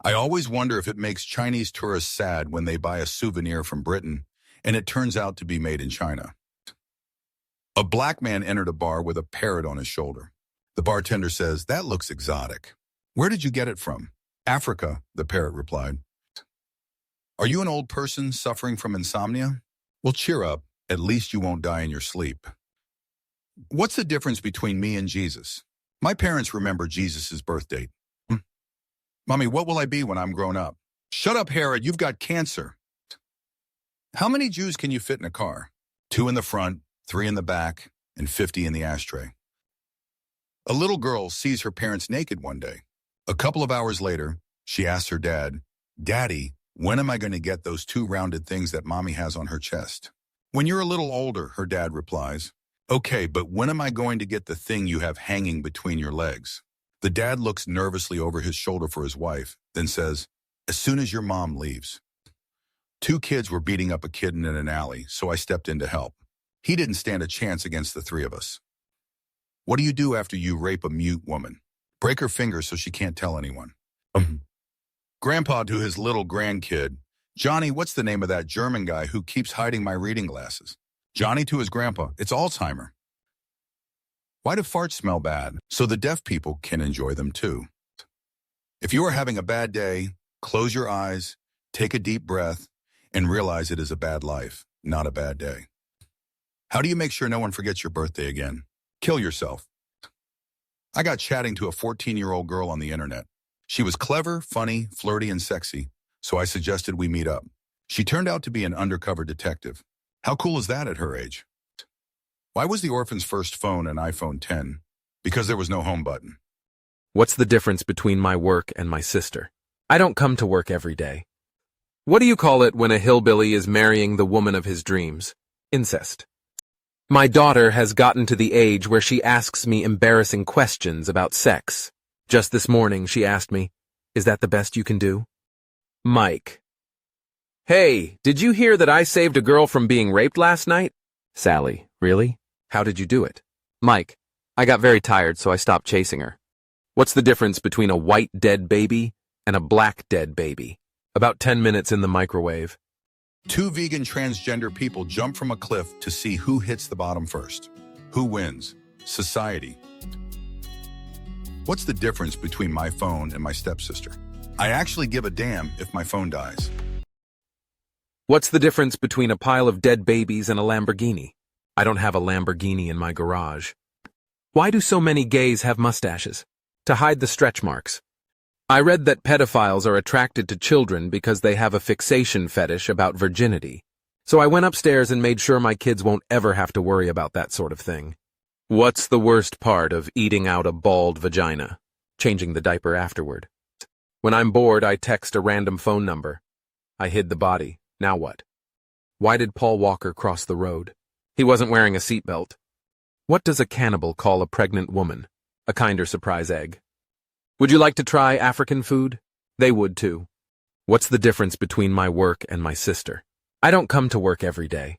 I always wonder if it makes Chinese tourists sad when they buy a souvenir from Britain and it turns out to be made in China. A black man entered a bar with a parrot on his shoulder. The bartender says, "That looks exotic. Where did you get it from?" "Africa," the parrot replied. "Are you an old person suffering from insomnia?" "Well, cheer up. At least you won't die in your sleep." What's the difference between me and Jesus? My parents remember Jesus' birth date. Mommy, what will I be when I'm grown up? Shut up, Herod, you've got cancer. How many Jews can you fit in a car? 2 in the front, 3 in the back, and 50 in the ashtray. A little girl sees her parents naked one day. A couple of hours later, she asks her dad, "Daddy, when am I going to get those 2 rounded things that Mommy has on her chest?" "When you're a little older," her dad replies. "Okay, but when am I going to get the thing you have hanging between your legs?" The dad looks nervously over his shoulder for his wife, then says, "As soon as your mom leaves." 2 kids were beating up a kid in an alley, so I stepped in to help. He didn't stand a chance against the 3 of us. What do you do after you rape a mute woman? Break her fingers so she can't tell anyone. Grandpa to his little grandkid, "Johnny, what's the name of that German guy who keeps hiding my reading glasses?" Johnny to his grandpa, "It's Alzheimer." Why do farts smell bad? So the deaf people can enjoy them too. If you are having a bad day, close your eyes, take a deep breath, and realize it is a bad life, not a bad day. How do you make sure no one forgets your birthday again? Kill yourself. I got chatting to a 14-year-old girl on the internet. She was clever, funny, flirty, and sexy, so I suggested we meet up. She turned out to be an undercover detective. How cool is that at her age? Why was the orphan's first phone an iPhone 10? Because there was no home button. What's the difference between my work and my sister? I don't come to work every day. What do you call it when a hillbilly is marrying the woman of his dreams? Incest. My daughter has gotten to the age where she asks me embarrassing questions about sex. Just this morning she asked me, "Is that the best you can do?" Mike. "Hey, did you hear that I saved a girl from being raped last night?" Sally. "Really? How did you do it?" Mike. "I got very tired, so I stopped chasing her." What's the difference between a white dead baby and a black dead baby? About 10 minutes in the microwave. 2 vegan transgender people jump from a cliff to see who hits the bottom first. Who wins? Society. What's the difference between my phone and my stepsister? I actually give a damn if my phone dies. What's the difference between a pile of dead babies and a Lamborghini? I don't have a Lamborghini in my garage. Why do so many gays have mustaches? To hide the stretch marks. I read that pedophiles are attracted to children because they have a fixation fetish about virginity. So I went upstairs and made sure my kids won't ever have to worry about that sort of thing. What's the worst part of eating out a bald vagina? Changing the diaper afterward. When I'm bored, I text a random phone number. I hid the body. Now what? Why did Paul Walker cross the road? He wasn't wearing a seatbelt. What does a cannibal call a pregnant woman? A kinder surprise egg. Would you like to try African food? They would too. What's the difference between my work and my sister? I don't come to work every day.